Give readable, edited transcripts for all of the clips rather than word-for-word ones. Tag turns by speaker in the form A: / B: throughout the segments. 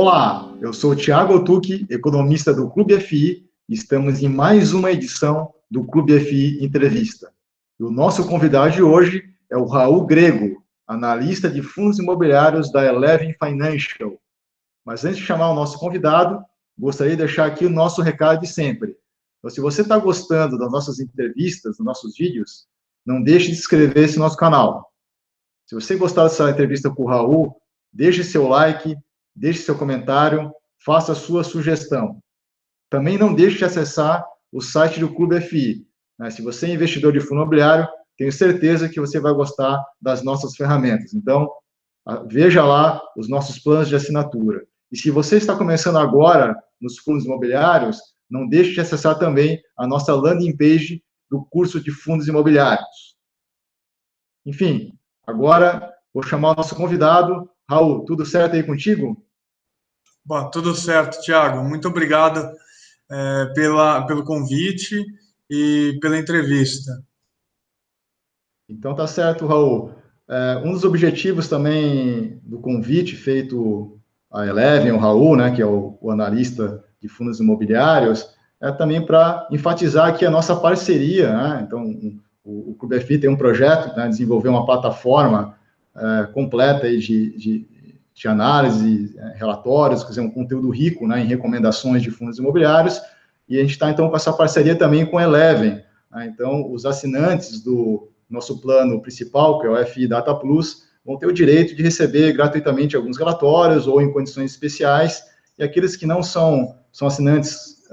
A: Olá, eu sou o Thiago Otuki, economista do Clube FI, e estamos em mais uma edição do Clube FI Entrevista. E o nosso convidado de hoje é o Raul Grego, analista de fundos imobiliários da Eleven Financial. Mas antes de chamar o nosso convidado, gostaria de deixar aqui o nosso recado de sempre. Então, se você está gostando das nossas entrevistas, dos nossos vídeos, não deixe de inscrever-se no nosso canal. Se você gostar dessa entrevista com o Raul, deixe seu like, deixe seu comentário, faça a sua sugestão. Também não deixe de acessar o site do Clube FI. Se você é investidor de fundo imobiliário, tenho certeza que você vai gostar das nossas ferramentas. Então, veja lá os nossos planos de assinatura. E se você está começando agora nos fundos imobiliários, não deixe de acessar também a nossa landing page do curso de fundos imobiliários. Enfim, agora vou chamar o nosso convidado. Raul, tudo certo aí contigo?
B: Bom, tudo certo, Thiago. Muito obrigado pelo convite e pela entrevista.
A: Então, tá certo, Raul. Um dos objetivos também do convite feito à Eleven, o Raul, né, que é o analista de fundos imobiliários, é também para enfatizar aqui a nossa parceria, né? Então, o Clube FI tem um projeto, né, desenvolver uma plataforma completa aí de análise, relatórios, quer dizer, um conteúdo rico, né, em recomendações de fundos imobiliários, e a gente está, então, com essa parceria também com a Eleven, né? Então, os assinantes do nosso plano principal, que é o FI Data Plus, vão ter o direito de receber gratuitamente alguns relatórios ou em condições especiais, e aqueles que não são assinantes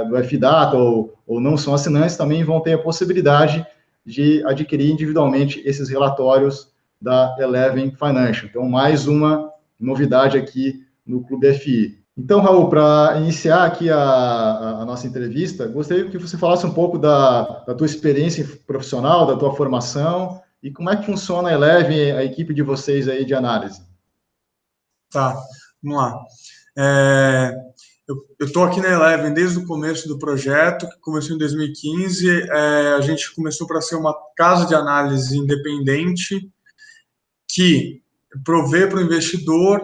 A: do FI Data ou não são assinantes também vão ter a possibilidade de adquirir individualmente esses relatórios da Eleven Financial. Então, mais uma novidade aqui no Clube FI. Então, Raul, para iniciar aqui a nossa entrevista, gostaria que você falasse um pouco da tua experiência profissional, da tua formação, e como é que funciona a Eleven, a equipe de vocês aí de análise.
B: Tá, vamos lá. Eu estou aqui na Eleven desde o começo do projeto, que começou em 2015. A gente começou para ser uma casa de análise independente que provê para o investidor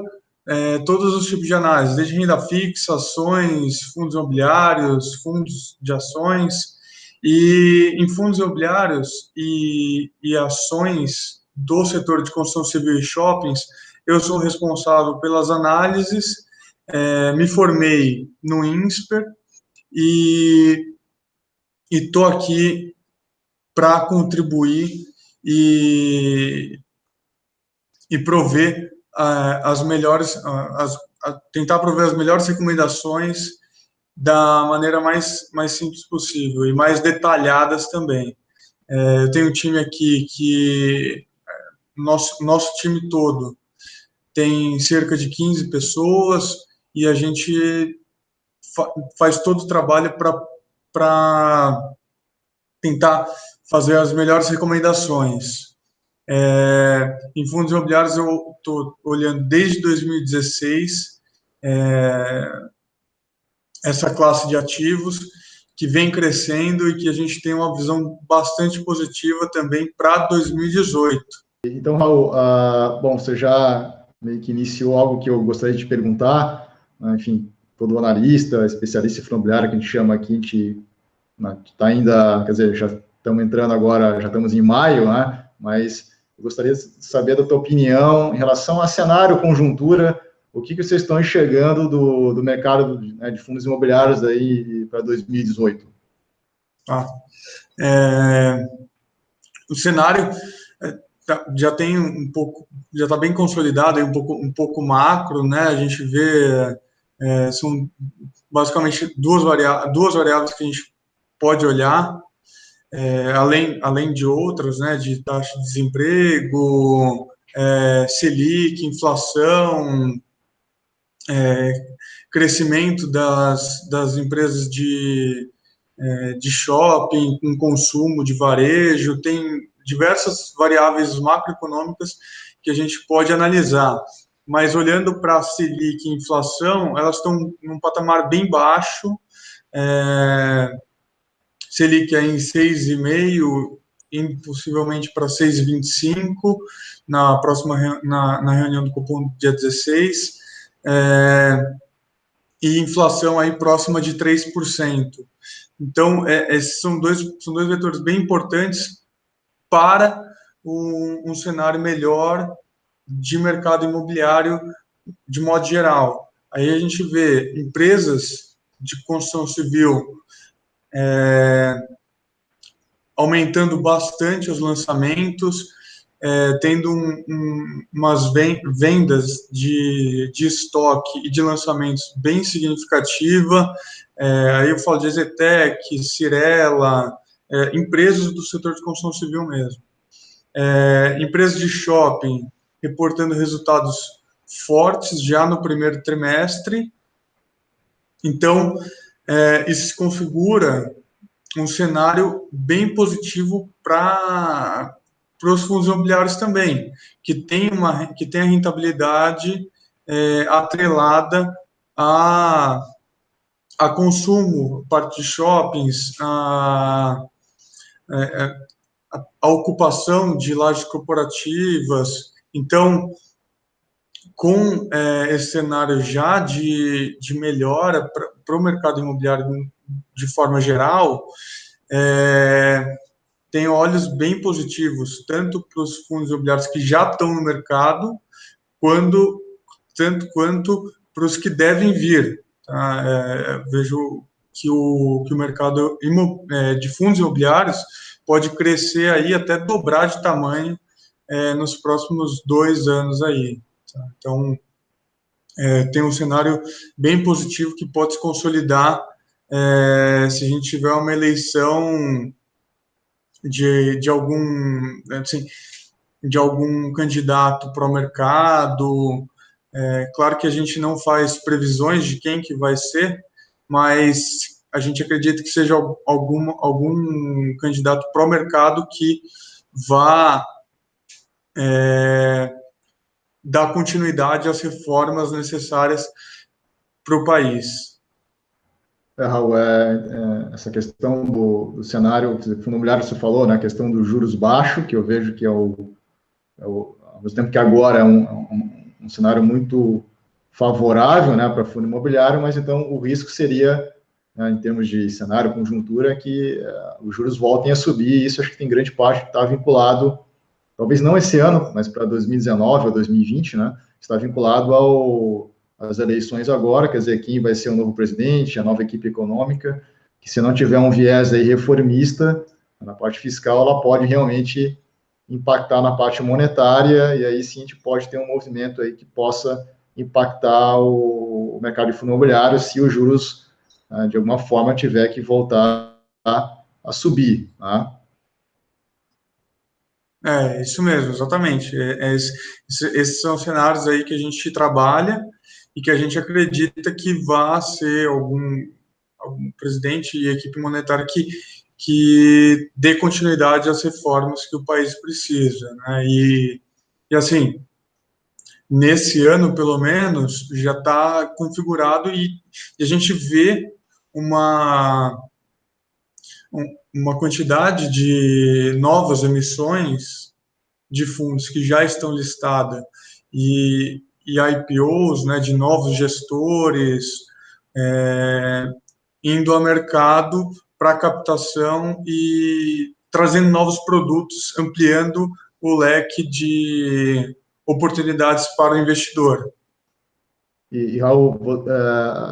B: todos os tipos de análise, desde renda fixa, ações, fundos imobiliários, fundos de ações. E em fundos imobiliários e ações do setor de construção civil e shoppings, eu sou responsável pelas análises, me formei no INSPER e estou aqui para contribuir e prover as melhores, tentar prover as melhores recomendações da maneira mais simples possível e mais detalhadas também. Eu tenho um time aqui que nosso time todo tem cerca de 15 pessoas e a gente faz todo o trabalho para tentar fazer as melhores recomendações. Em fundos imobiliários, eu estou olhando desde 2016 essa classe de ativos que vem crescendo e que a gente tem uma visão bastante positiva também para 2018.
A: Então, Raul, bom, você já meio que iniciou algo que eu gostaria de te perguntar, enfim, todo analista, especialista em fundo imobiliário que a gente chama aqui, a gente está ainda, quer dizer, já estamos entrando agora, já estamos em maio, né, mas eu gostaria de saber da tua opinião em relação a cenário, conjuntura, o que vocês estão enxergando do mercado, né, de fundos imobiliários aí para 2018?
B: O cenário já tem um pouco, já está bem consolidado, um pouco macro, né? A gente vê são basicamente duas variáveis que a gente pode olhar, além de outras, né? De taxa de desemprego, Selic, inflação, crescimento das empresas de shopping, com consumo de varejo, tem diversas variáveis macroeconômicas que a gente pode analisar. Mas olhando para a Selic e inflação, elas estão num patamar bem baixo. Selic é em 6,5%, possivelmente para 6,25% na próxima na reunião do Copom, dia 16%. e inflação aí próxima de 3%. Então, esses são dois vetores bem importantes para um cenário melhor de mercado imobiliário de modo geral. Aí a gente vê empresas de construção civil aumentando bastante os lançamentos, tendo umas vendas de estoque e de lançamentos bem significativa. Aí eu falo de Exetec, Cirela, empresas do setor de construção civil mesmo. Empresas de shopping reportando resultados fortes já no primeiro trimestre. Então, isso se configura um cenário bem positivo para os fundos imobiliários também, que tem a rentabilidade atrelada a consumo, parte de shoppings, a ocupação de lajes corporativas. Então, com esse cenário já de melhora para o mercado imobiliário de forma geral, tem olhos bem positivos, tanto para os fundos imobiliários que já estão no mercado, tanto quanto para os que devem vir. Tá? Vejo que o mercado de fundos imobiliários pode crescer aí até dobrar de tamanho nos próximos 2 anos aí. Tá? Então, tem um cenário bem positivo que pode se consolidar se a gente tiver uma eleição de algum candidato para o mercado. Claro que a gente não faz previsões de quem que vai ser, mas a gente acredita que seja algum candidato para o mercado que vá dar continuidade às reformas necessárias para o país.
A: Raul, essa questão do cenário, do fundo imobiliário, você falou, né, a questão dos juros baixos, que eu vejo que ao mesmo tempo que agora é um cenário muito favorável, né, para fundo imobiliário, mas então o risco seria, né, em termos de cenário, conjuntura, que os juros voltem a subir, e isso acho que tem grande parte que está vinculado, talvez não esse ano, mas para 2019 ou 2020, né, está vinculado às eleições agora, quer dizer, quem vai ser o novo presidente, a nova equipe econômica, que se não tiver um viés aí reformista na parte fiscal, ela pode realmente impactar na parte monetária, e aí sim a gente pode ter um movimento aí que possa impactar o mercado de fundo imobiliário se os juros, de alguma forma, tiver que voltar a subir, tá?
B: Isso mesmo, exatamente. Esses são cenários aí que a gente trabalha e que a gente acredita que vai ser algum presidente e equipe monetária que dê continuidade às reformas que o país precisa, né? E assim, nesse ano, pelo menos, já está configurado e a gente vê uma quantidade de novas emissões de fundos que já estão listadas e IPOs, né, de novos gestores indo ao mercado para captação e trazendo novos produtos, ampliando o leque de oportunidades para o investidor.
A: E Raul,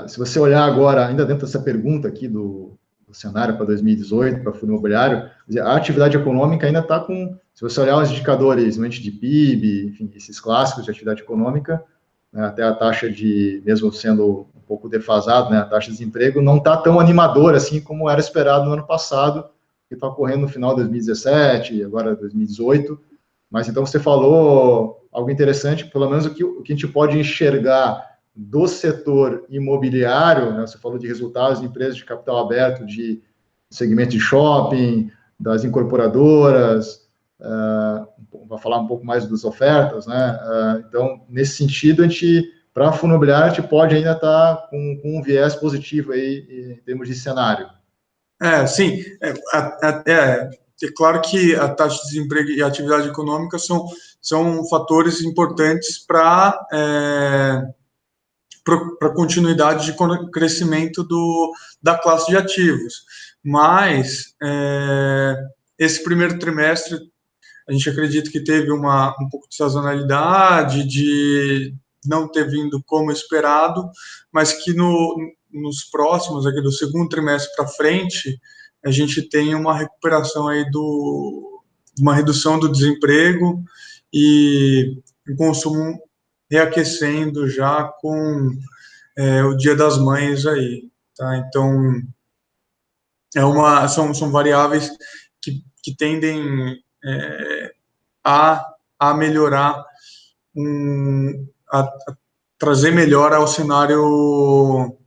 A: se você olhar agora, ainda dentro dessa pergunta aqui do cenário para 2018, para o fundo imobiliário, a atividade econômica ainda está com, se você olhar os indicadores, de PIB, enfim, esses clássicos de atividade econômica, né, até a taxa de, mesmo sendo um pouco defasado, né, a taxa de desemprego não está tão animadora assim como era esperado no ano passado, que está ocorrendo no final de 2017, agora 2018. Mas então você falou algo interessante, pelo menos o que a gente pode enxergar do setor imobiliário, né? Você falou de resultados de empresas de capital aberto, de segmento de shopping, das incorporadoras, vai falar um pouco mais das ofertas, né? Então, nesse sentido, a gente, para fundo imobiliário, a gente pode ainda estar com um viés positivo aí em termos de cenário.
B: Sim. É claro que a taxa de desemprego e a atividade econômica são fatores importantes para para continuidade de crescimento da classe de ativos. Mas esse primeiro trimestre a gente acredita que teve um pouco de sazonalidade, de não ter vindo como esperado, mas que nos próximos, aqui do segundo trimestre para frente, a gente tem uma recuperação aí uma redução do desemprego e o consumo reaquecendo já com o Dia das Mães aí, tá? Então, são variáveis que tendem a melhorar, a trazer melhora ao cenário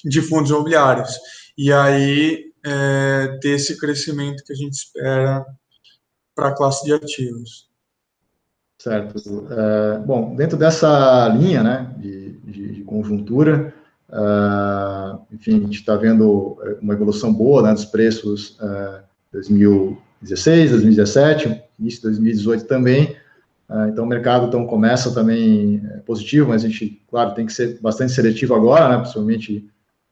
B: de fundos imobiliários. E aí, ter esse crescimento que a gente espera para a classe de ativos.
A: Certo. Bom, dentro dessa linha, né, de conjuntura, enfim, a gente está vendo uma evolução boa, né, dos preços 2016, 2017, início de 2018 também. Então, o mercado começa também positivo, mas a gente, claro, tem que ser bastante seletivo agora, né, principalmente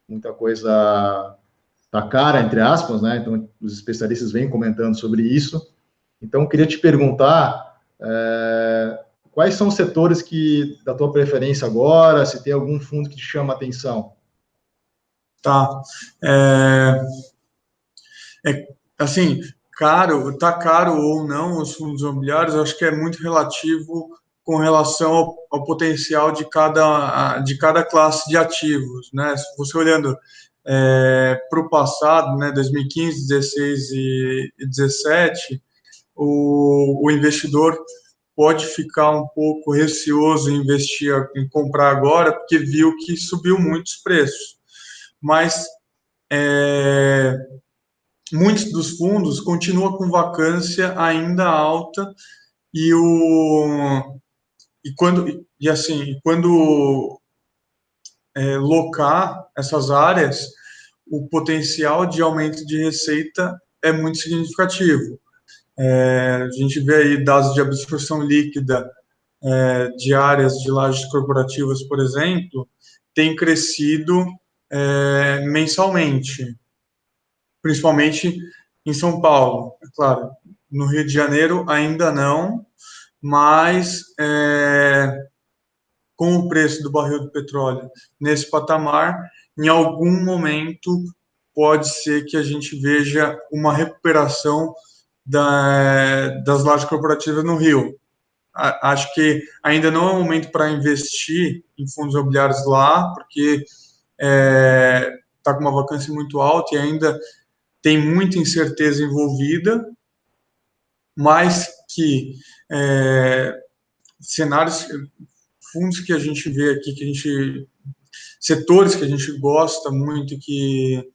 A: muita coisa tá cara, entre aspas, né, então os especialistas vêm comentando sobre isso. Então, eu queria te perguntar quais são os setores da tua preferência agora, se tem algum fundo que te chama a atenção?
B: Tá. Assim, tá caro ou não os fundos imobiliários, eu acho que é muito relativo com relação ao potencial de cada classe de ativos, né? Se você olhando para o passado, né, 2015, 16 e 17, o investidor pode ficar um pouco receoso em comprar agora, porque viu que subiu muitos preços. Mas muitos dos fundos continuam com vacância ainda alta quando locar essas áreas, o potencial de aumento de receita é muito significativo. A gente vê aí dados de absorção líquida de áreas de lajes corporativas, por exemplo, tem crescido mensalmente, principalmente em São Paulo. É claro, no Rio de Janeiro ainda não, mas com o preço do barril do petróleo nesse patamar, em algum momento pode ser que a gente veja uma recuperação das lajes corporativas no Rio. Acho que ainda não é o momento para investir em fundos imobiliários lá, porque está com uma vacância muito alta e ainda tem muita incerteza envolvida, mas que fundos que a gente vê aqui, setores que a gente gosta muito, que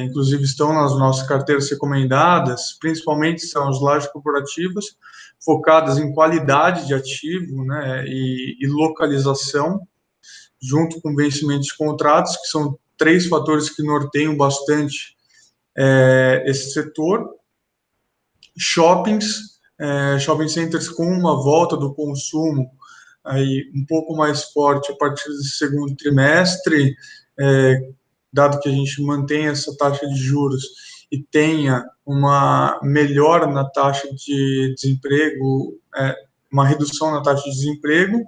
B: inclusive estão nas nossas carteiras recomendadas, principalmente são as lajes corporativas, focadas em qualidade de ativo, né, e localização, junto com vencimento de contratos, que são 3 fatores que norteiam bastante esse setor. Shopping centers com uma volta do consumo aí um pouco mais forte a partir do segundo trimestre, dado que a gente mantém essa taxa de juros e tenha uma melhora na taxa de desemprego, uma redução na taxa de desemprego,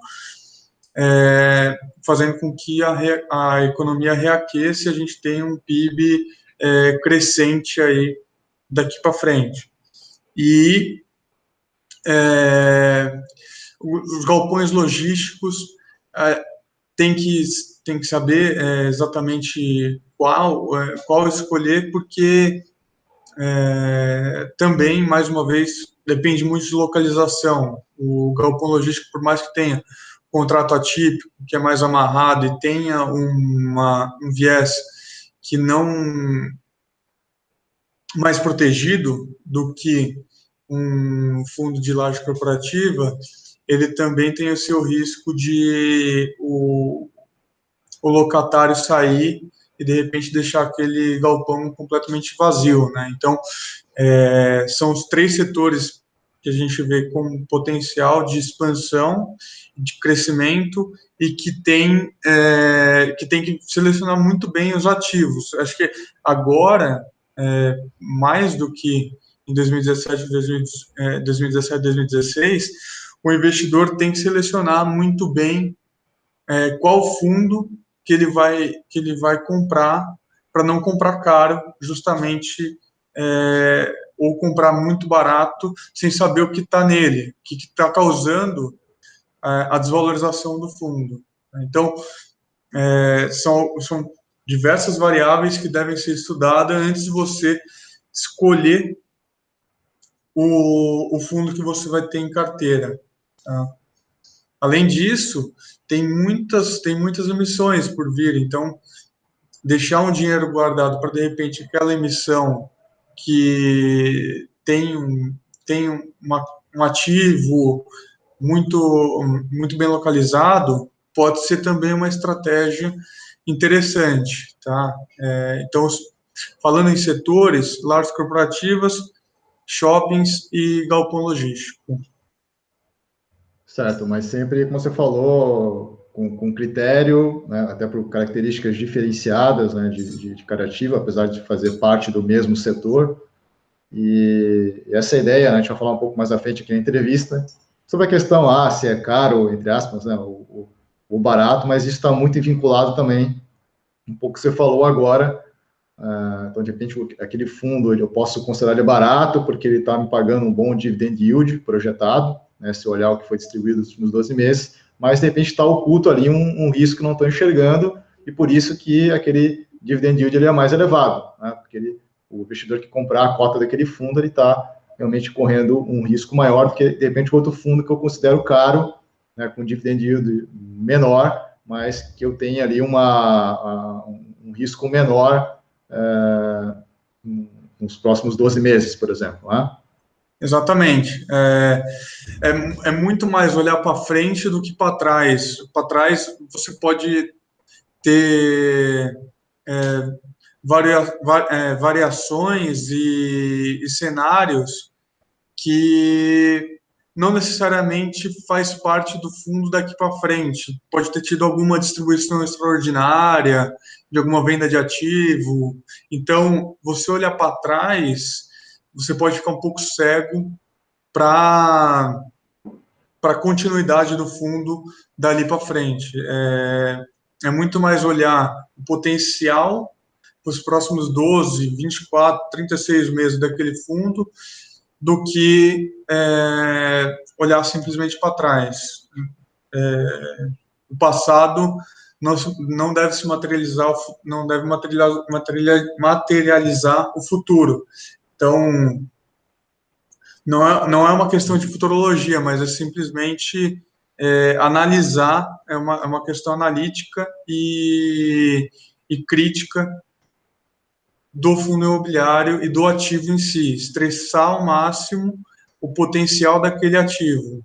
B: fazendo com que a economia reaqueça e a gente tenha um PIB crescente aí daqui para frente. E os galpões logísticos tem que saber exatamente qual escolher, porque também, mais uma vez, depende muito de localização. O galpão logístico, por mais que tenha contrato atípico, que é mais amarrado e tenha um viés que não mais protegido do que um fundo de laje corporativa, ele também tem o seu risco de o locatário sair e, de repente, deixar aquele galpão completamente vazio, né? Então, são os 3 setores que a gente vê como potencial de expansão, de crescimento, e que tem que selecionar muito bem os ativos. Acho que agora, mais do que em 2017, 2016, o investidor tem que selecionar muito bem qual fundo que ele vai comprar, para não comprar caro, justamente, ou comprar muito barato, sem saber o que está nele, o que está causando a desvalorização do fundo. Então, são diversas variáveis que devem ser estudadas antes de você escolher o fundo que você vai ter em carteira. Tá? Além disso, tem muitas emissões por vir, então deixar um dinheiro guardado para, de repente, aquela emissão que tem um ativo muito bem localizado, pode ser também uma estratégia interessante, tá? Então, falando em setores, lajes corporativas, shoppings e galpão logístico.
A: Certo, mas sempre, como você falou, com critério, né, até por características diferenciadas, né, de cada ativo, apesar de fazer parte do mesmo setor. E essa ideia, né, a gente vai falar um pouco mais à frente aqui na entrevista, sobre a questão, se é caro, entre aspas, né, o barato, mas isso está muito vinculado também, um pouco que você falou agora. Então, de repente, aquele fundo eu posso considerar ele barato, porque ele está me pagando um bom dividend yield projetado, né, se olhar o que foi distribuído nos últimos 12 meses, mas, de repente, está oculto ali um risco que não estou enxergando, e por isso que aquele dividend yield ele é mais elevado, né, porque o investidor que comprar a cota daquele fundo, ele está realmente correndo um risco maior do que, de repente, outro fundo que eu considero caro, né, com dividend yield menor, mas que eu tenha ali um risco menor nos próximos 12 meses, por exemplo. Né?
B: Exatamente. É muito mais olhar para frente do que para trás. Para trás, você pode ter variações e cenários que não necessariamente faz parte do fundo daqui para frente. Pode ter tido alguma distribuição extraordinária, de alguma venda de ativo. Então, você olhar para trás, você pode ficar um pouco cego para a continuidade do fundo dali para frente. É muito mais olhar o potencial para os próximos 12, 24, 36 meses daquele fundo, do que olhar simplesmente para trás. O passado não deve se materializar, não deve materializar o futuro. Então, não é uma questão de futurologia, mas é simplesmente analisar, é uma questão analítica e crítica do fundo imobiliário e do ativo em si, estressar ao máximo o potencial daquele ativo,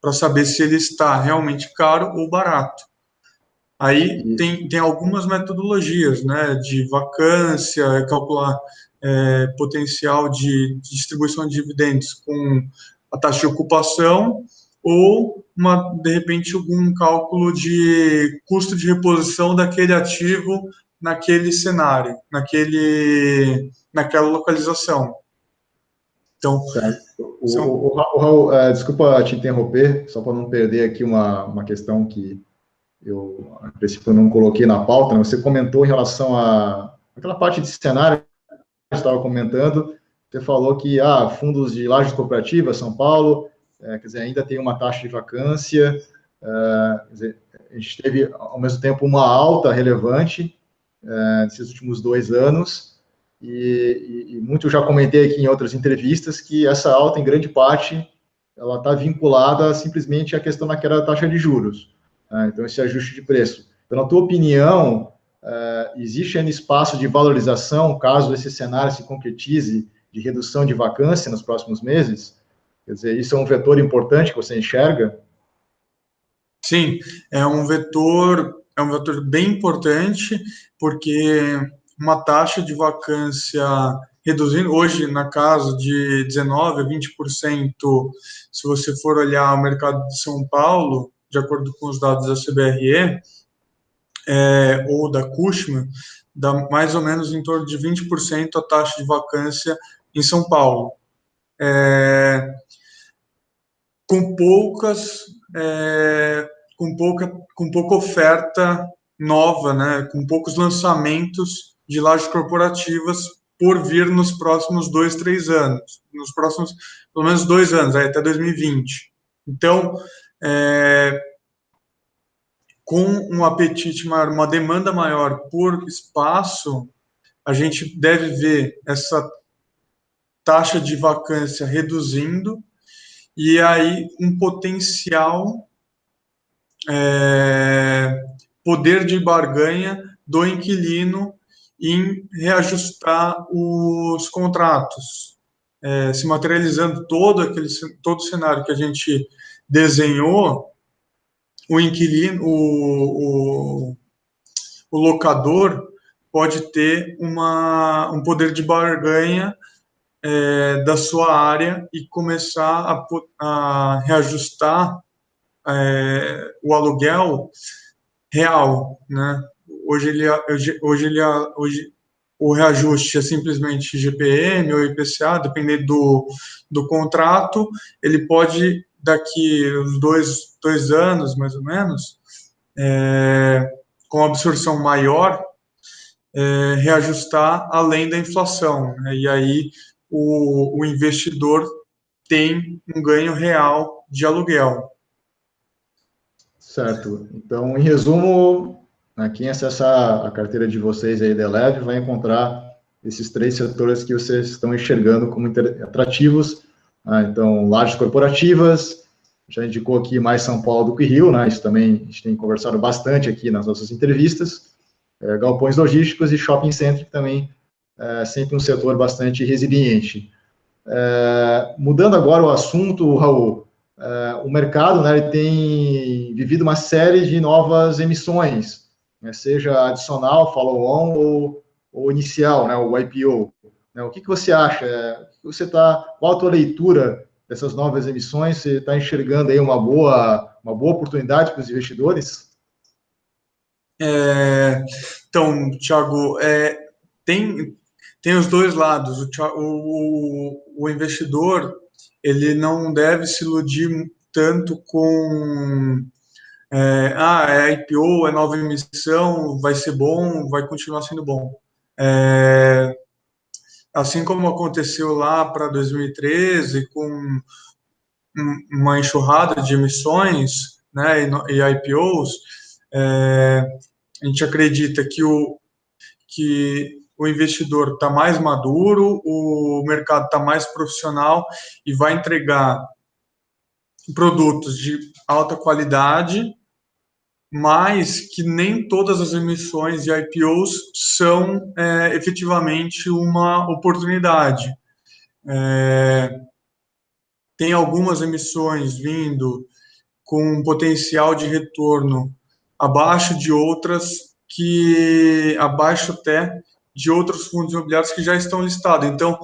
B: para saber se ele está realmente caro ou barato. Aí tem algumas metodologias, né, de vacância, calcular potencial de distribuição de dividendos com a taxa de ocupação, ou, de repente, algum cálculo de custo de reposição daquele ativo naquele cenário, naquela localização. Então,
A: Raul, desculpa te interromper, só para não perder aqui uma questão que eu, a princípio, não coloquei na pauta, né? Você comentou em relação àquela parte de cenário que você estava comentando, você falou que fundos de lajes cooperativas, São Paulo, quer dizer, ainda tem uma taxa de vacância, quer dizer, a gente teve, ao mesmo tempo, uma alta relevante nesses últimos 2 anos, e muito já comentei aqui em outras entrevistas que essa alta, em grande parte, ela está vinculada simplesmente à questão daquela taxa de juros. Então, esse ajuste de preço. Então, na tua opinião, existe ainda espaço de valorização, caso esse cenário se concretize, de redução de vacância nos próximos meses? Quer dizer, isso é um vetor importante que você enxerga?
B: Sim, é um vetor bem importante, porque uma taxa de vacância reduzindo, hoje na casa de 19% a 20%, se você for olhar o mercado de São Paulo, de acordo com os dados da CBRE, ou da Cushman, dá mais ou menos em torno de 20% a taxa de vacância em São Paulo. Com pouca oferta nova, né, com poucos lançamentos de lajes corporativas por vir nos próximos 2, 3 anos, nos próximos, pelo menos 2 anos, até 2020. Então, com um apetite maior, uma demanda maior por espaço, a gente deve ver essa taxa de vacância reduzindo, e aí um potencial poder de barganha do inquilino em reajustar os contratos, se materializando todo o cenário que a gente desenhou. O inquilino, o locador pode ter um poder de barganha da sua área e começar a reajustar o aluguel real, né? Hoje o reajuste é simplesmente IGPM ou IPCA, dependendo do contrato. Ele pode, daqui uns 2 anos, mais ou menos, com absorção maior, reajustar além da inflação, né? E aí o investidor tem um ganho real de aluguel.
A: Certo. Então, em resumo, quem acessar a carteira de vocês aí da Eleve vai encontrar esses 3 setores que vocês estão enxergando como atrativos. Então, lajes corporativas, já indicou aqui mais São Paulo do que Rio, né? Isso também a gente tem conversado bastante aqui nas nossas entrevistas. Galpões logísticos e shopping center, que também é sempre um setor bastante resiliente. Mudando agora o assunto, Raul, o mercado, né, ele tem vivido uma série de novas emissões, né, seja adicional, follow-on ou inicial, né, o IPO. O que você acha? Qual a tua leitura dessas novas emissões? Você está enxergando aí uma boa oportunidade para os investidores?
B: Então, Thiago, tem os dois lados. O investidor, ele não deve se iludir tanto com IPO, é nova emissão, vai ser bom, vai continuar sendo bom. Assim como aconteceu lá para 2013, com uma enxurrada de emissões, né, e IPOs, a gente acredita que o investidor está mais maduro, o mercado está mais profissional e vai entregar produtos de alta qualidade, mas que nem todas as emissões de IPOs são efetivamente uma oportunidade. Tem algumas emissões vindo com um potencial de retorno abaixo de outras, abaixo até de outros fundos imobiliários que já estão listados. Então,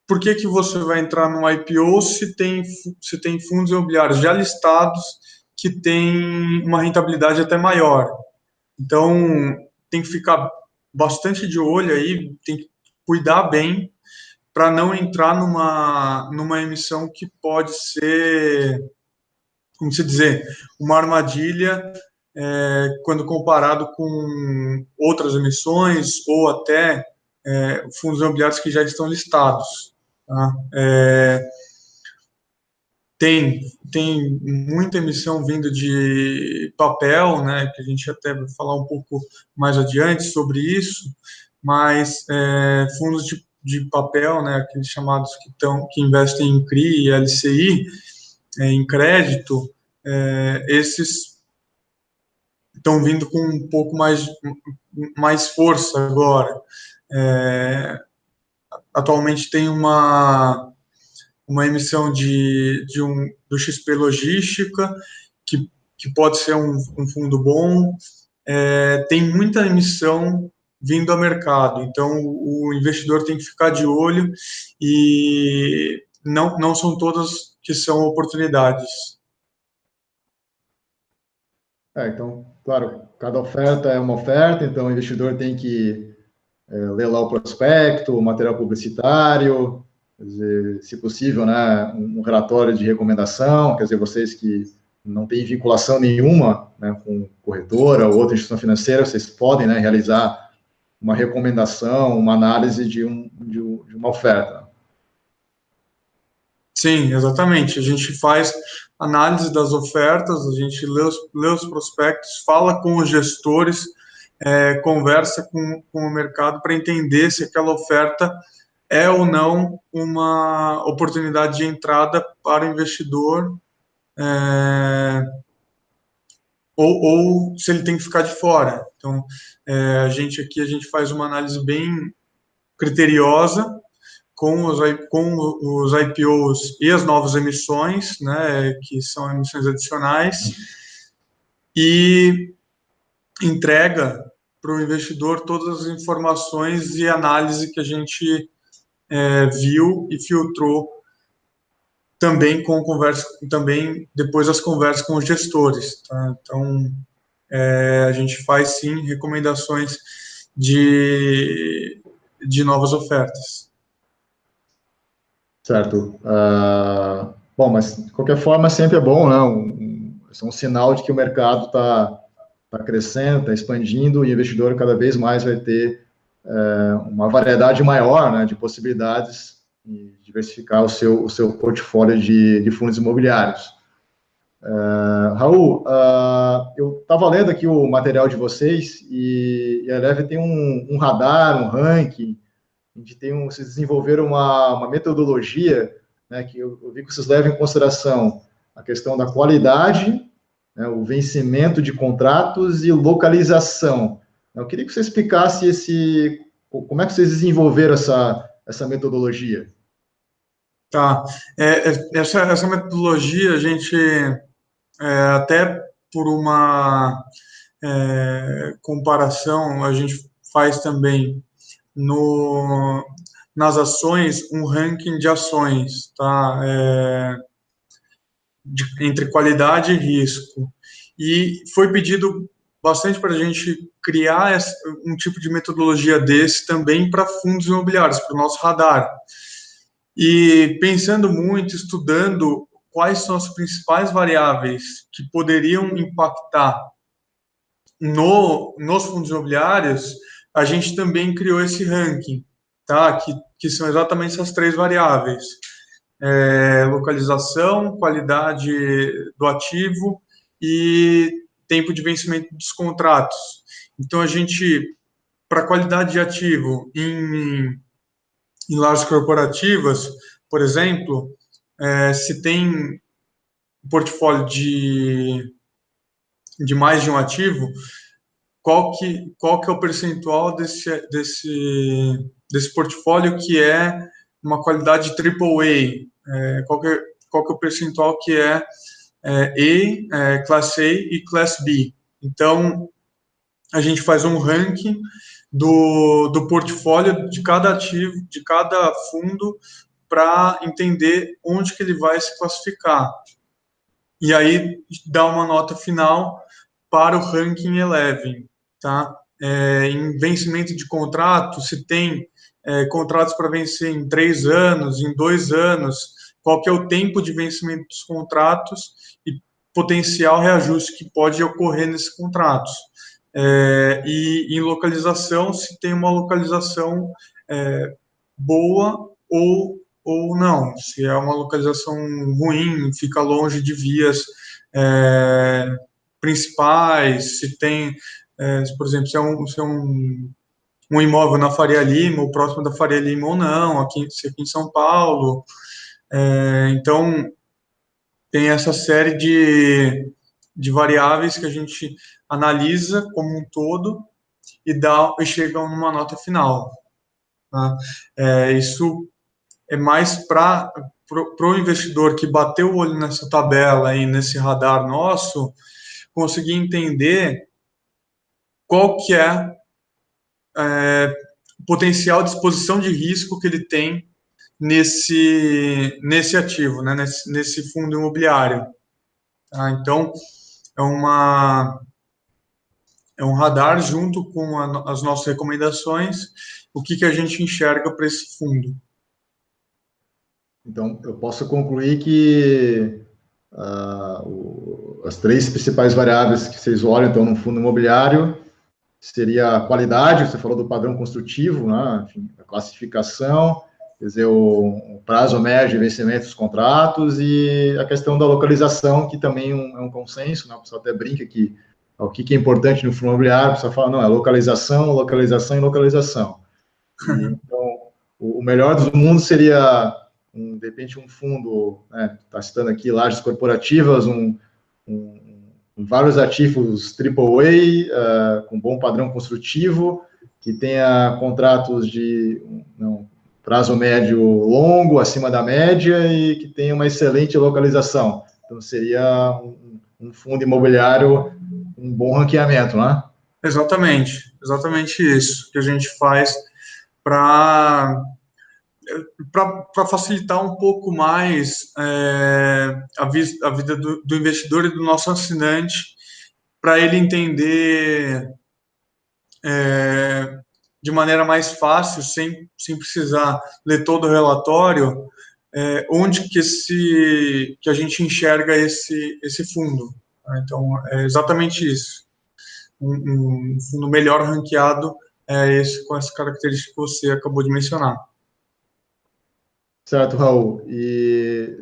B: por que você vai entrar no IPO se tem fundos imobiliários já listados que têm uma rentabilidade até maior? Então, tem que ficar bastante de olho aí, tem que cuidar bem para não entrar numa emissão que pode ser, como se dizer, uma armadilha quando comparado com outras emissões ou até fundos imobiliários que já estão listados. Tá? Tem muita emissão vindo de papel, né, que a gente até vai falar um pouco mais adiante sobre isso, mas fundos de papel, né, aqueles chamados que investem em CRI e LCI, em crédito, esses estão vindo com um pouco mais força agora. Atualmente tem uma emissão do XP Logística, que pode ser um fundo bom. Tem muita emissão vindo ao mercado. Então, o investidor tem que ficar de olho e não são todas que são oportunidades.
A: Então, claro, cada oferta é uma oferta, então o investidor tem que ler lá o prospecto, o material publicitário, quer dizer, se possível, né, um relatório de recomendação, quer dizer, vocês que não têm vinculação nenhuma, né, com corretora ou outra instituição financeira, vocês podem, né, realizar uma recomendação, uma análise de uma oferta.
B: Sim, exatamente. A gente faz análise das ofertas, a gente lê os prospectos, fala com os gestores, conversa com o mercado para entender se aquela oferta é ou não uma oportunidade de entrada para o investidor, ou se ele tem que ficar de fora. Então, a gente faz uma análise bem criteriosa com os IPOs e as novas emissões, né, que são emissões adicionais, e entrega para o investidor todas as informações e análise que a gente viu e filtrou também também depois das conversas com os gestores. Tá? Então, a gente faz sim recomendações de novas ofertas.
A: Certo. Bom, mas de qualquer forma sempre é bom, né? É um sinal de que o mercado está crescendo, está expandindo e o investidor cada vez mais vai ter uma variedade maior, né, de possibilidades e diversificar o seu portfólio de fundos imobiliários. Raul, eu estava lendo aqui o material de vocês e a Eleve tem um radar, um ranking, vocês desenvolveram uma metodologia, né, que eu vi que vocês levam em consideração a questão da qualidade, né, o vencimento de contratos e localização. Eu queria que você explicasse como é que vocês desenvolveram essa metodologia.
B: Tá. Essa metodologia, a gente, até por uma comparação, a gente faz também nas ações um ranking de ações, tá? Entre qualidade e risco. E foi pedido bastante para a gente criar um tipo de metodologia desse também para fundos imobiliários, para o nosso radar. E pensando muito, estudando quais são as principais variáveis que poderiam impactar nos fundos imobiliários, a gente também criou esse ranking, tá? Que são exatamente essas 3 variáveis: localização, qualidade do ativo e tempo de vencimento dos contratos. Então, a gente, para qualidade de ativo em lajes corporativas, por exemplo, se tem um portfólio de mais de um ativo, qual que é o percentual desse portfólio que é uma qualidade AAA, qual que é o percentual que é classe A e classe B. Então, a gente faz um ranking do portfólio de cada ativo, de cada fundo, para entender onde que ele vai se classificar. E aí dá uma nota final para o ranking Eleven, tá? Em vencimento de contrato, se tem contratos para vencer em 3 anos, em 2 anos, qual que é o tempo de vencimento dos contratos e potencial reajuste que pode ocorrer nesses contratos. E em localização, se tem uma localização boa ou não, se é uma localização ruim, fica longe de vias principais, se tem, por exemplo, se é um imóvel na Faria Lima, ou próximo da Faria Lima ou não, se aqui em São Paulo. Então, tem essa série de variáveis que a gente analisa como um todo e chega numa nota final. Tá? Isso é mais para o investidor que bateu o olho nessa tabela e nesse radar nosso, conseguir entender qual que é potencial de exposição de risco que ele tem nesse ativo, né, nesse fundo imobiliário. Tá? Então, é um radar junto com as nossas recomendações, o que a gente enxerga para esse fundo.
A: Então, eu posso concluir que as 3 principais variáveis que vocês olham, então, no fundo imobiliário, seria a qualidade, você falou do padrão construtivo, né? Enfim, a classificação, quer dizer, o prazo médio de vencimento dos contratos e a questão da localização, que também é um consenso, né? O pessoal até brinca que o que é importante no fundo imobiliário, o pessoal fala, não, é localização, localização e localização. Então, o melhor dos mundos seria, de repente, um fundo, né, está citando aqui, lajes corporativas, vários ativos AAA, com bom padrão construtivo, que tenha contratos de prazo médio longo, acima da média, e que tenha uma excelente localização. Então, seria um fundo imobiliário, um bom ranqueamento, né?
B: Exatamente isso que a gente faz para facilitar um pouco mais a vida do investidor e do nosso assinante, para ele entender de maneira mais fácil, sem precisar ler todo o relatório, onde que a gente enxerga esse fundo. Então, é exatamente isso. Um fundo melhor ranqueado é esse, com essa característica que você acabou de mencionar.
A: Certo, Raul. E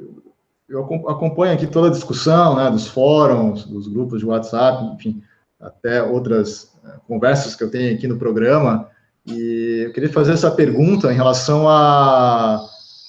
A: eu acompanho aqui toda a discussão, né, dos fóruns, dos grupos de WhatsApp, enfim, até outras conversas que eu tenho aqui no programa, e eu queria fazer essa pergunta em relação a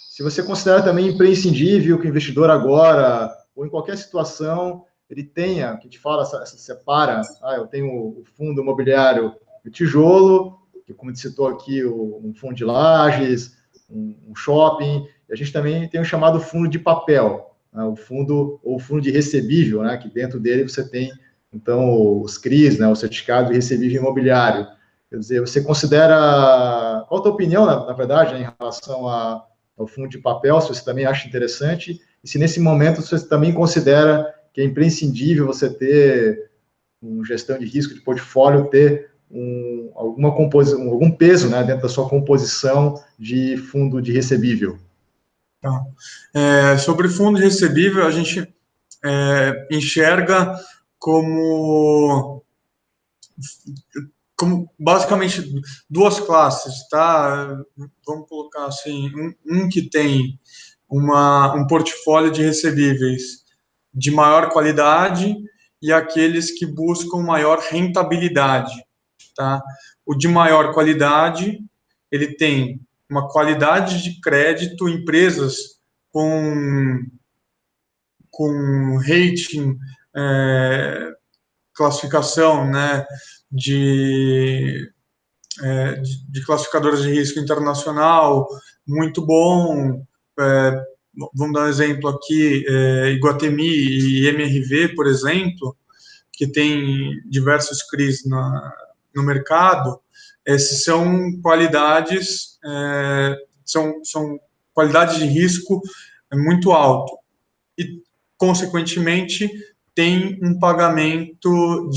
A: se você considera também imprescindível que o investidor agora, ou em qualquer situação, ele tenha, que a gente fala, separa, eu tenho o fundo imobiliário de tijolo, que como te citou aqui, um fundo de lajes, um shopping, e a gente também tem o chamado fundo de papel, né, o fundo de recebível, né, que dentro dele você tem, então, os CRIs, né, o certificado de recebível imobiliário. Quer dizer, você considera, qual a tua opinião, na verdade, né, em relação ao fundo de papel, se você também acha interessante, e se nesse momento você também considera que é imprescindível você ter uma gestão de risco de portfólio, ter algum peso, né, dentro da sua composição de fundo de recebível.
B: Tá. Sobre fundo de recebível, a gente enxerga como basicamente 2 classes, tá? Vamos colocar assim, um que tem um portfólio de recebíveis de maior qualidade e aqueles que buscam maior rentabilidade, tá? O de maior qualidade, ele tem uma qualidade de crédito, empresas com rating, classificação, né, de classificadoras de risco internacional, muito bom. Vamos dar um exemplo aqui, Iguatemi e MRV, por exemplo, que tem diversos CRIs no mercado. Essas são qualidades, são qualidades de risco muito alto. E, consequentemente, tem um pagamento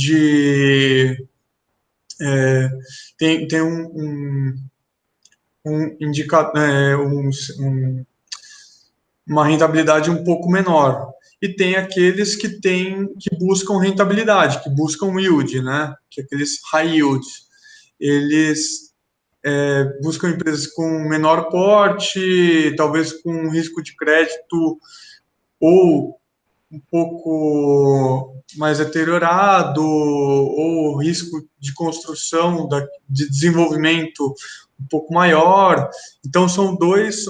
B: tem uma rentabilidade um pouco menor. E tem aqueles que buscam rentabilidade, que buscam yield, né? Que é aqueles high yield. Eles buscam empresas com menor porte, talvez com risco de crédito ou um pouco mais deteriorado, ou risco de construção, de desenvolvimento um pouco maior. Então, são 2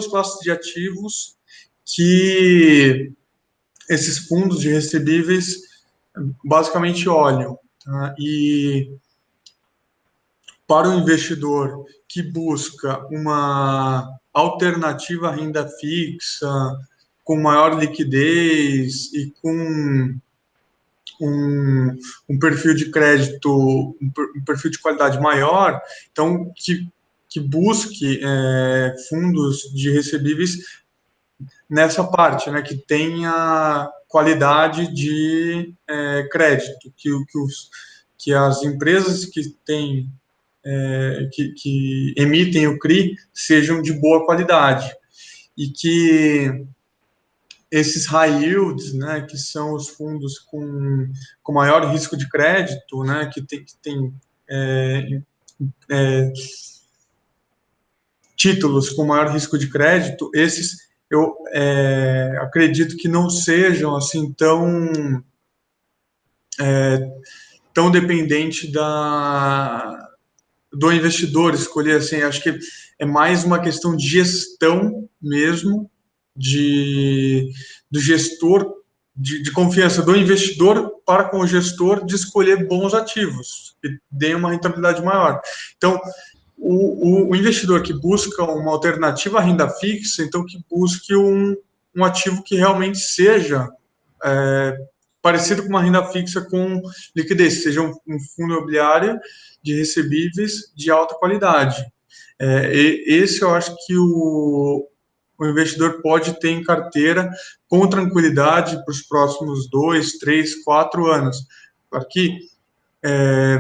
B: classes de ativos que esses fundos de recebíveis basicamente olham. Tá? E para o investidor que busca uma alternativa à renda fixa, com maior liquidez e com um perfil de crédito, um perfil de qualidade maior, então que busque fundos de recebíveis nessa parte, né, que tenha qualidade de crédito, que as empresas que têm que emitem o CRI sejam de boa qualidade e que esses high yields, né, que são os fundos com maior risco de crédito, né, que tem títulos com maior risco de crédito, esses eu acredito que não sejam assim tão dependente do investidor escolher, assim, acho que é mais uma questão de gestão mesmo, do gestor, de confiança do investidor para com o gestor de escolher bons ativos, que deem uma rentabilidade maior. Então, o investidor que busca uma alternativa à renda fixa, então que busque um ativo que realmente seja parecido com uma renda fixa com liquidez, seja um fundo imobiliário de recebíveis de alta qualidade. Esse eu acho que o investidor pode ter em carteira com tranquilidade para os próximos 2, 3, 4 anos. Aqui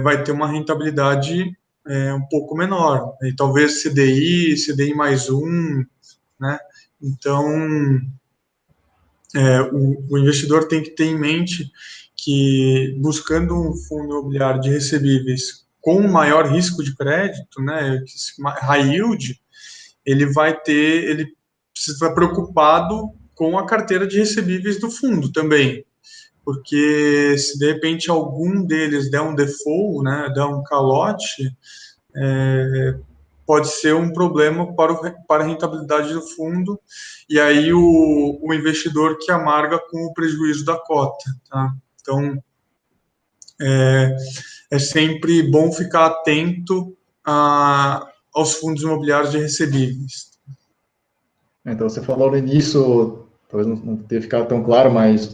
B: vai ter uma rentabilidade um pouco menor, e talvez CDI mais um, né? Então, o investidor tem que ter em mente que, buscando um fundo imobiliário de recebíveis com maior risco de crédito, né, high yield, ele precisa estar preocupado com a carteira de recebíveis do fundo também, porque se de repente algum deles der um default, né, der um calote, pode ser um problema para a rentabilidade do fundo, e aí o investidor que amarga com o prejuízo da cota. Tá? Então, é sempre bom ficar atento aos fundos imobiliários de recebíveis.
A: Então, você falou no início, talvez não tenha ficado tão claro, mas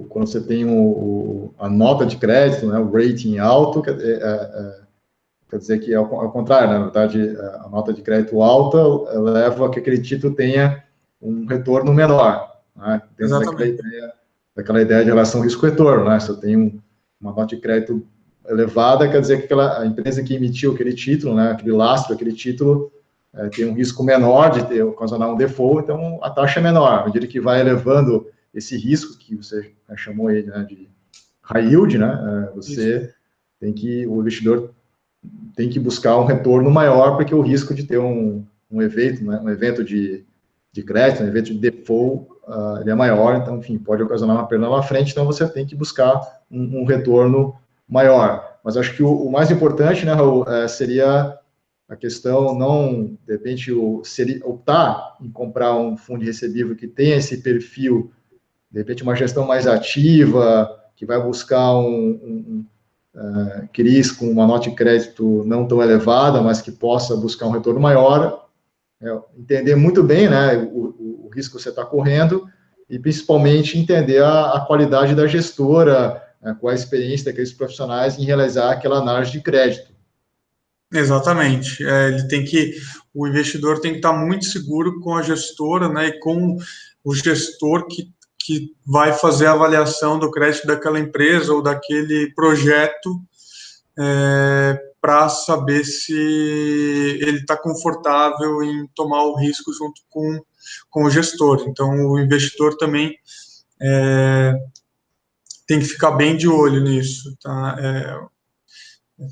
A: quando você tem a nota de crédito, né, o rating alto, quer dizer que é ao contrário, né? Na verdade, a nota de crédito alta leva a que aquele título tenha um retorno menor, né? Dentro daquela ideia de relação risco-retorno, né? Se eu tenho uma nota de crédito elevada, quer dizer que a empresa que emitiu aquele título, né, aquele lastro, aquele título, tem um risco menor de ocasionar um default, então a taxa é menor. À medida que vai elevando esse risco, que você chamou ele, né, de high yield, né, o investidor tem que buscar um retorno maior, porque o risco de ter um evento, né, um evento de crédito, um evento de default, ele é maior, então, enfim, pode ocasionar uma perda lá na frente, então você tem que buscar um retorno maior. Mas acho que o mais importante, né, Raul, seria a questão, não, de repente, se ele optar em comprar um fundo de recebível que tenha esse perfil, de repente, uma gestão mais ativa, que vai buscar CRIs com uma nota de crédito não tão elevada, mas que possa buscar um retorno maior, entender muito bem, né, o risco que você está correndo e, principalmente, entender a qualidade da gestora, qual a experiência daqueles profissionais em realizar aquela análise de crédito.
B: Exatamente. O investidor tem que estar muito seguro com a gestora, né, e com o gestor que vai fazer a avaliação do crédito daquela empresa ou daquele projeto, para saber se ele está confortável em tomar o risco junto com o gestor. Então, o investidor também tem que ficar bem de olho nisso, tá?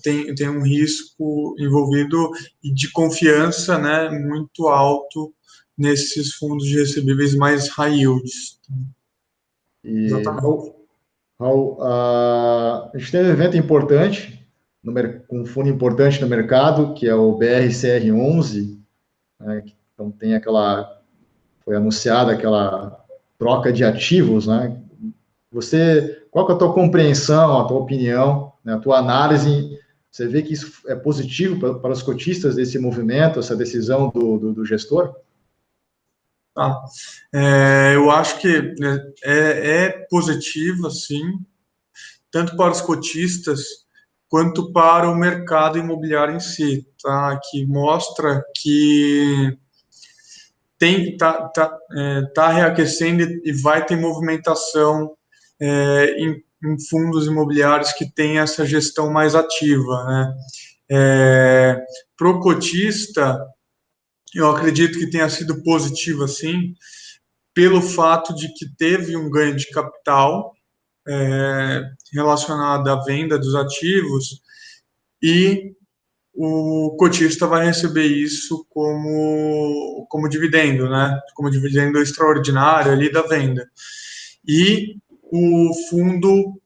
B: Tem um risco envolvido e de confiança, né, muito alto nesses fundos de recebíveis mais high yields.
A: E, Raul, a gente tem um evento importante, com um fundo importante no mercado, que é o BRCR11, né, então foi anunciada aquela troca de ativos, né? Qual que é a tua compreensão, a tua opinião, né, a tua análise? Você vê que isso é positivo para os cotistas desse movimento, essa decisão do gestor?
B: Tá. Eu acho que é positivo, sim. tanto para os cotistas quanto para o mercado imobiliário em si, tá? Que mostra que tá reaquecendo e vai ter movimentação em fundos imobiliários que têm essa gestão mais ativa, né? Para o cotista, eu acredito que tenha sido positivo, assim, pelo fato de que teve um ganho de capital relacionado à venda dos ativos e o cotista vai receber isso como dividendo, né? Como dividendo extraordinário ali da venda. E o fundo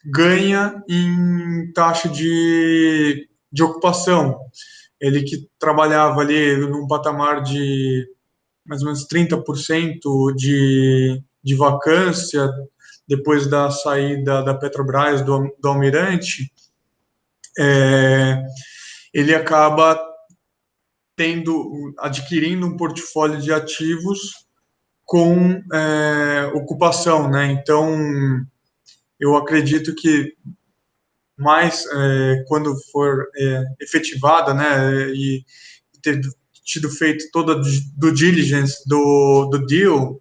B: ganha em taxa de ocupação. Ele que trabalhava ali num patamar de mais ou menos 30% de vacância depois da saída da Petrobras, do Almirante, ele acaba adquirindo um portfólio de ativos com ocupação, né? Então, eu acredito que mais quando for efetivada, né, e ter tido feito toda a due diligence do deal,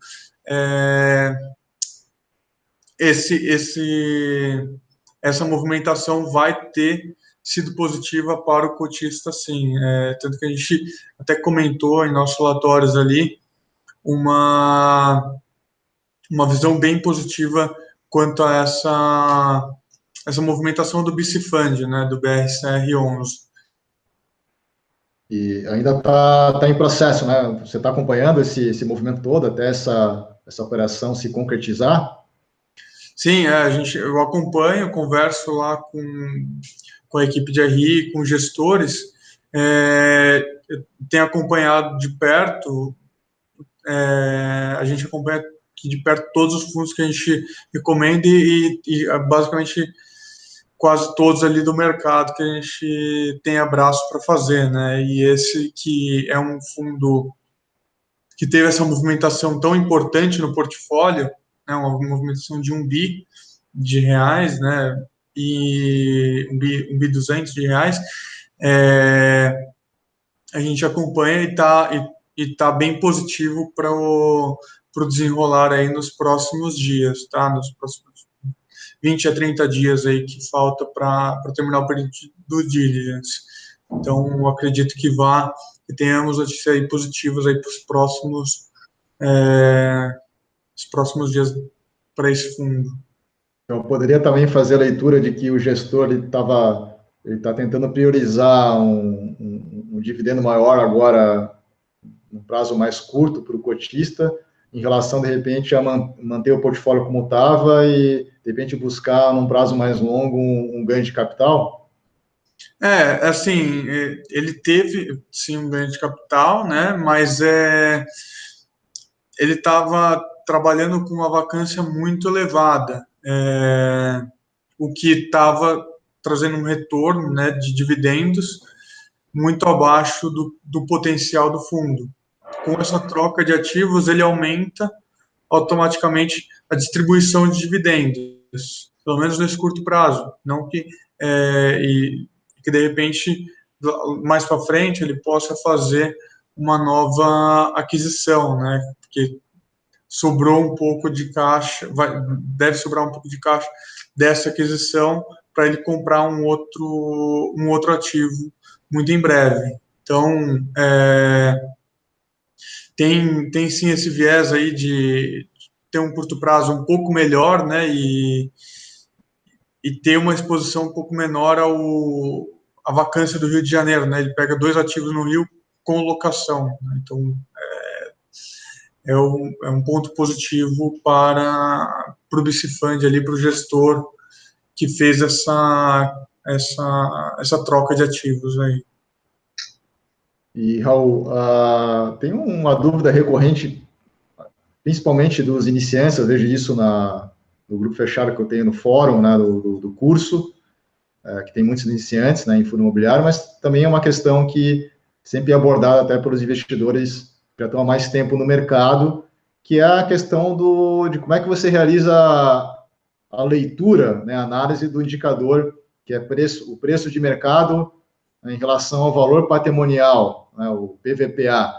B: essa movimentação vai ter sido positiva para o cotista, sim. Tanto que a gente até comentou em nossos relatórios ali uma visão bem positiva quanto a essa movimentação do BC Fund, né, do BRCR11.
A: E ainda está em processo, né? Você está acompanhando esse movimento todo até essa operação se concretizar?
B: Sim, eu acompanho, converso lá com a equipe de RI, com gestores, eu tenho acompanhado de perto, a gente acompanha aqui de perto todos os fundos que a gente recomenda e basicamente quase todos ali do mercado que a gente tem abraço para fazer, né? E esse que é um fundo que teve essa movimentação tão importante no portfólio, né? Uma movimentação de 1 bi de reais, né? E 1 bi 200 de reais, a gente acompanha e tá bem positivo para o desenrolar aí nos próximos dias, tá? Nos próximos 20 a 30 dias aí que falta para terminar o período do diligence. Então, eu acredito que tenhamos notícias aí positivas aí para os próximos dias para esse fundo.
A: Eu poderia também fazer a leitura de que o gestor ele está tentando priorizar um dividendo maior agora, um prazo mais curto para o cotista, em relação, de repente, a manter o portfólio como estava e, de repente, buscar, num prazo mais longo, um ganho de capital?
B: Assim, ele teve, sim, um ganho de capital, né, mas ele estava trabalhando com uma vacância muito elevada, o que estava trazendo um retorno, né, de dividendos muito abaixo do potencial do fundo. Com essa troca de ativos, ele aumenta automaticamente a distribuição de dividendos, pelo menos nesse curto prazo, não que que de repente mais para frente ele possa fazer uma nova aquisição, né? Porque sobrou um pouco de caixa, deve sobrar um pouco de caixa dessa aquisição para ele comprar um outro ativo muito em breve. Então, tem sim esse viés aí de ter um curto prazo um pouco melhor, né, e ter uma exposição um pouco menor à vacância do Rio de Janeiro, né, ele pega 2 ativos no Rio com locação, né, então é um ponto positivo para o BC Fund ali, para o gestor que fez essa troca de ativos aí.
A: E, Raul, tem uma dúvida recorrente, principalmente dos iniciantes, eu vejo isso no grupo fechado que eu tenho no fórum, né, do curso, que tem muitos iniciantes, né, em fundo imobiliário, mas também é uma questão que sempre é abordada até pelos investidores que já estão há mais tempo no mercado, que é a questão de como é que você realiza a leitura, né, a análise do indicador, que é o preço de mercado em relação ao valor patrimonial, né, o PVPA.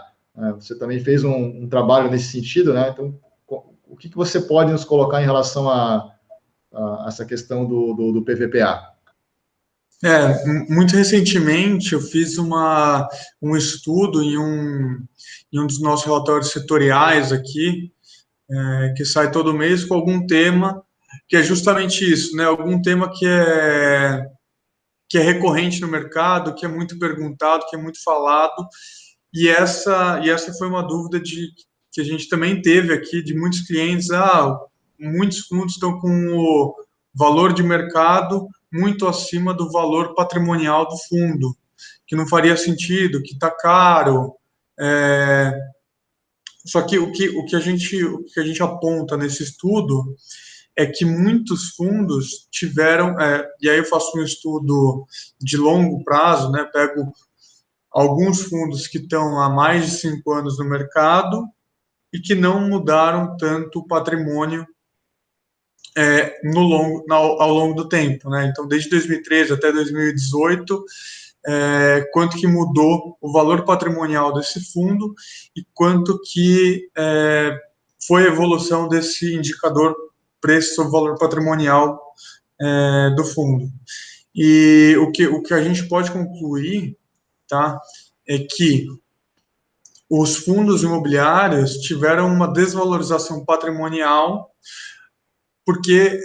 A: Você também fez um trabalho nesse sentido, né? Então, o que você pode nos colocar em relação a essa questão do PVPA?
B: Muito recentemente eu fiz um estudo em um dos nossos relatórios setoriais aqui, que sai todo mês com algum tema, que é justamente isso, né? Algum tema que é recorrente no mercado, que é muito perguntado, que é muito falado, e essa foi uma dúvida que a gente também teve aqui de muitos clientes. Muitos fundos estão com o valor de mercado muito acima do valor patrimonial do fundo, que não faria sentido, que está caro. Só que o que a gente aponta nesse estudo é que muitos fundos tiveram, e aí eu faço um estudo de longo prazo, né? Pego alguns fundos que estão há mais de 5 anos no mercado e que não mudaram tanto o patrimônio ao longo do tempo, né? Então, desde 2013 até 2018, quanto que mudou o valor patrimonial desse fundo e quanto que foi a evolução desse indicador preço sobre valor patrimonial do fundo. E o que a gente pode concluir, tá, é que os fundos imobiliários tiveram uma desvalorização patrimonial porque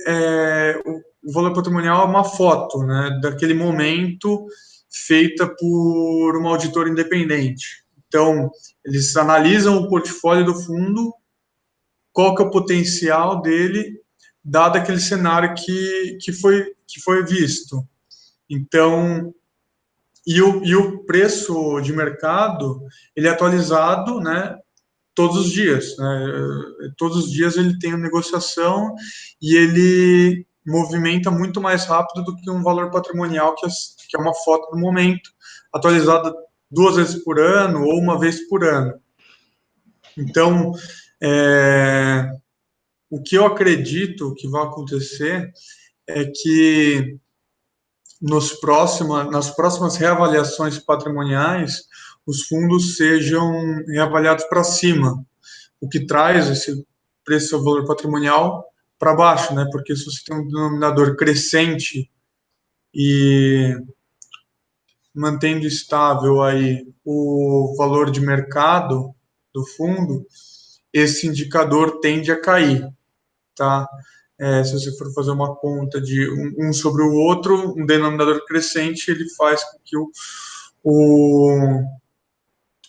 B: o valor patrimonial é uma foto, né, daquele momento feita por uma auditora independente. Então, eles analisam o portfólio do fundo, qual que é o potencial dele, dado aquele cenário que foi visto. Então, e o preço de mercado, ele é atualizado, né, todos os dias, né? Todos os dias ele tem uma negociação e ele movimenta muito mais rápido do que um valor patrimonial que é uma foto do momento, atualizada 2 vezes por ano ou uma vez por ano. Então, o que eu acredito que vai acontecer é que nas próximas reavaliações patrimoniais, os fundos sejam reavaliados para cima, o que traz esse preço sobre valor patrimonial para baixo, né? Porque se você tem um denominador crescente e mantendo estável aí o valor de mercado do fundo, esse indicador tende a cair, tá? Se você for fazer uma conta de um sobre o outro, um denominador crescente, ele faz com que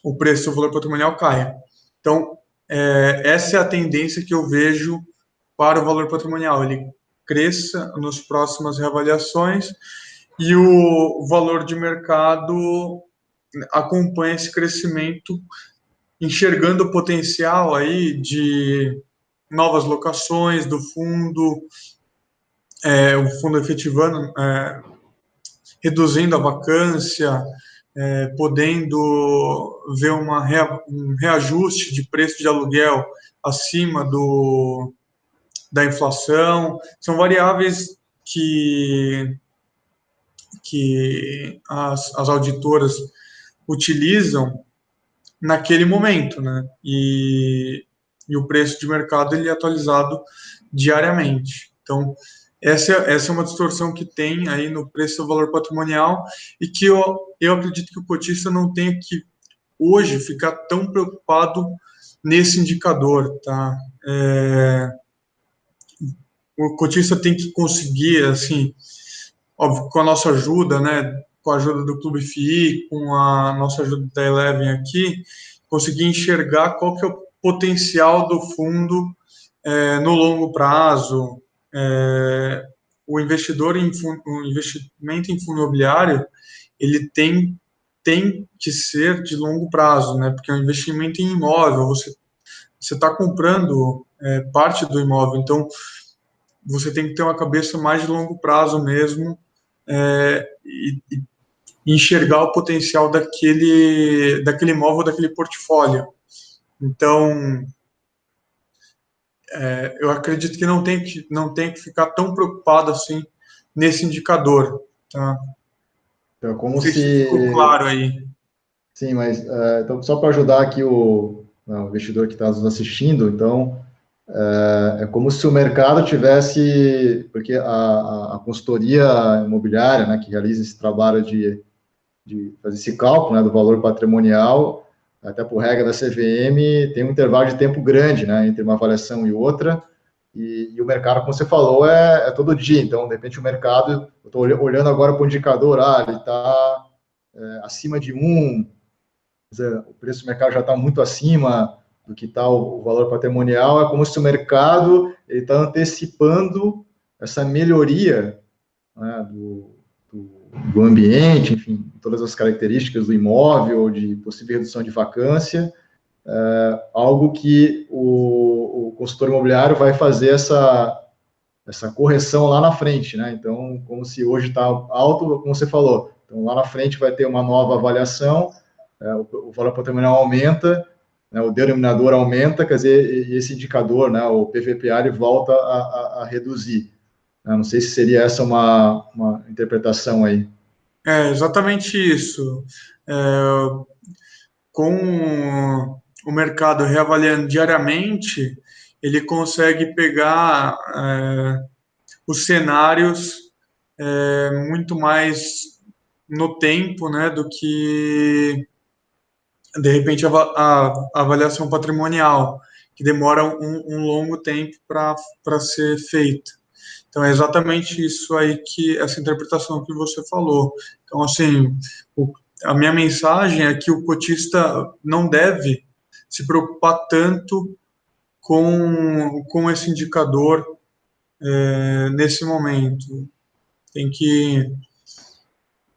B: o preço do valor patrimonial caia. Então, essa é a tendência que eu vejo para o valor patrimonial. Ele cresça nas próximas reavaliações e o valor de mercado acompanha esse crescimento, enxergando o potencial aí de novas locações do fundo, o fundo efetivando, reduzindo a vacância, podendo ver um reajuste de preço de aluguel acima da inflação. São variáveis que as auditoras utilizam naquele momento, né? E o preço de mercado ele é atualizado diariamente. Então, essa é uma distorção que tem aí no preço do valor patrimonial e que eu acredito que o cotista não tenha que, hoje, ficar tão preocupado nesse indicador, tá? O cotista tem que conseguir, assim, óbvio, com a nossa ajuda, né, com a ajuda do Clube FI, com a nossa ajuda da Eleven aqui, conseguir enxergar qual que é o potencial do fundo no longo prazo. O investimento em fundo imobiliário, ele tem que ser de longo prazo, né, porque é um investimento em imóvel, você está comprando parte do imóvel, então você tem que ter uma cabeça mais de longo prazo mesmo, e enxergar o potencial daquele imóvel, daquele portfólio. Então, eu acredito que não tem que ficar tão preocupado assim nesse indicador, tá?
A: Então, é
B: Não
A: como
B: sei se ficou
A: se...
B: claro aí.
A: Sim, mas então, só para ajudar aqui o investidor que está nos assistindo, então, é como se o mercado tivesse... Porque a consultoria imobiliária, né, que realiza esse trabalho de fazer esse cálculo, né, do valor patrimonial, até por regra da CVM, tem um intervalo de tempo grande, né, entre uma avaliação e outra, e o mercado, como você falou, é todo dia. Então, de repente, o mercado, eu estou olhando agora para o indicador, ele está acima de 1, o preço do mercado já está muito acima do que está o valor patrimonial, é como se o mercado está antecipando essa melhoria, né, do ambiente, enfim, todas as características do imóvel, de possível redução de vacância, algo que o consultor imobiliário vai fazer essa correção lá na frente, né? Então, como se hoje está alto, como você falou, então lá na frente vai ter uma nova avaliação, o valor patrimonial aumenta, né, o denominador aumenta, quer dizer, esse indicador, né, o PVPA, ele volta a reduzir. Não sei se seria essa uma interpretação aí.
B: É exatamente isso. É, com o mercado reavaliando diariamente, ele consegue pegar os cenários muito mais no tempo, né, do que de repente a avaliação patrimonial, que demora um longo tempo para ser feita. Então é exatamente isso aí que essa interpretação que você falou. Então assim, a minha mensagem é que o cotista não deve se preocupar tanto com esse indicador nesse momento. Tem que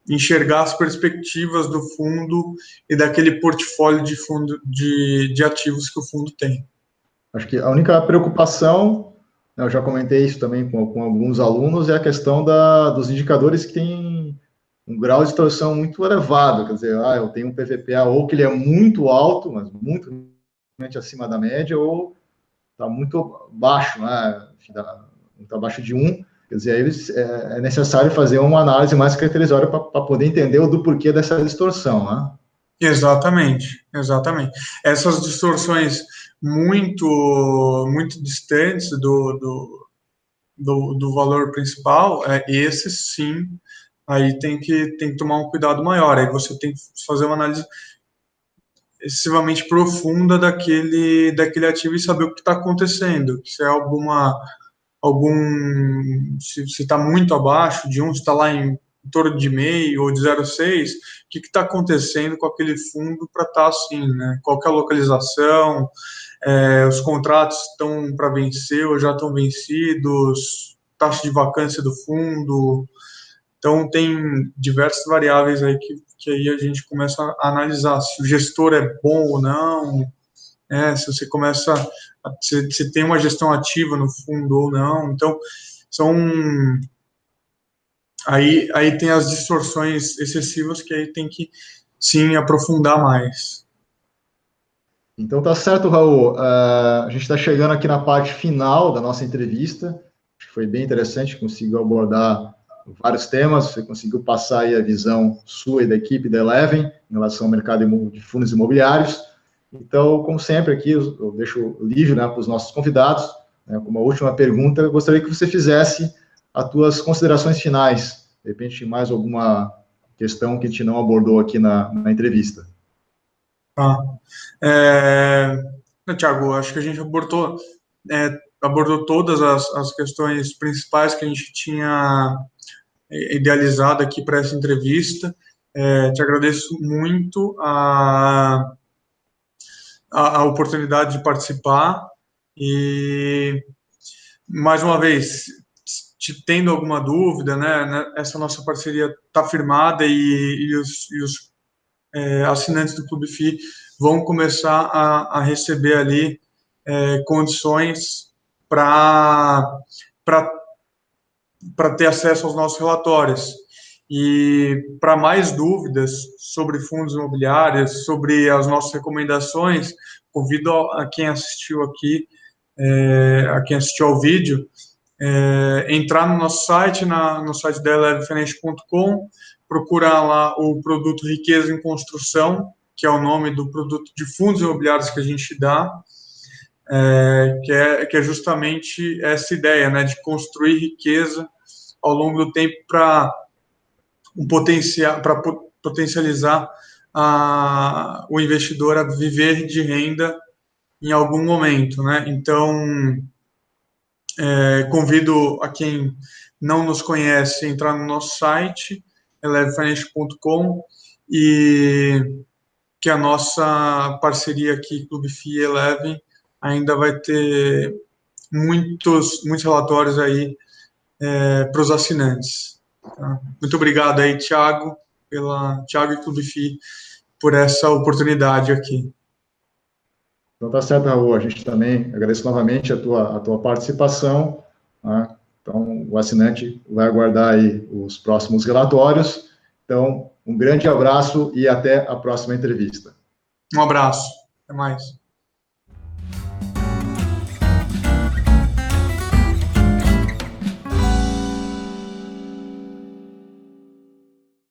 B: enxergar as perspectivas do fundo e daquele portfólio de fundo de ativos que o fundo tem.
A: Acho que a única preocupação, né, eu já comentei isso também com alguns alunos, é a questão dos indicadores que têm um grau de distorção muito elevado. Quer dizer, eu tenho um PVPA ou que ele é muito alto, mas muito acima da média, ou está muito baixo, né? Está abaixo de 1. Quer dizer, aí é necessário fazer uma análise mais caracterizada para poder entender o do porquê dessa distorção, né?
B: Exatamente, exatamente. Essas distorções muito distantes do valor principal, esses sim, aí tem que tomar um cuidado maior. Aí você tem que fazer uma análise excessivamente profunda daquele ativo e saber o que está acontecendo. Se é se está muito abaixo de 1, se está lá em torno de meio ou de 0,6, o que está acontecendo com aquele fundo para estar assim, né? Qual que é a localização, os contratos estão para vencer ou já estão vencidos, taxa de vacância do fundo. Então, tem diversas variáveis aí que aí a gente começa a analisar se o gestor é bom ou não, se você começa, se tem uma gestão ativa no fundo ou não. Então, são aí tem as distorções excessivas que aí tem que sim aprofundar mais.
A: Então tá certo, Raul. A gente está chegando aqui na parte final da nossa entrevista. Acho que foi bem interessante, conseguiu abordar vários temas, você conseguiu passar aí a visão sua e da equipe da Eleven em relação ao mercado de fundos imobiliários. Então, como sempre aqui, eu deixo livre, né, para os nossos convidados, né, como a última pergunta, eu gostaria que você fizesse as tuas considerações finais. De repente, mais alguma questão que a gente não abordou aqui na entrevista.
B: Tá. Tiago, acho que a gente abordou todas as questões principais que a gente tinha idealizado aqui para essa entrevista. Te agradeço muito a oportunidade de participar e, mais uma vez, tendo alguma dúvida, né, essa nossa parceria está firmada e os assinantes do Clube FI vão começar a receber ali condições para ter acesso aos nossos relatórios. E para mais dúvidas sobre fundos imobiliários, sobre as nossas recomendações, convido a quem assistiu aqui a quem assistiu ao vídeo, entrar no nosso site, no site da elevefinancial.com, procurar lá o produto Riqueza em Construção, que é o nome do produto de fundos imobiliários que a gente dá, que é justamente essa ideia, né, de construir riqueza ao longo do tempo para potencializar o investidor a viver de renda em algum momento, né? Então, convido a quem não nos conhece a entrar no nosso site, elevefinancial.com, e que a nossa parceria aqui, Clube FII Eleven, ainda vai ter muitos relatórios aí para os assinantes. Tá? Muito obrigado aí, Thiago e Clube FII, por essa oportunidade aqui.
A: Então, tá certo, Raul. A gente também agradece novamente a tua participação. Tá? Então, o assinante vai aguardar aí os próximos relatórios. Então, um grande abraço e até a próxima entrevista.
B: Um abraço. Até mais.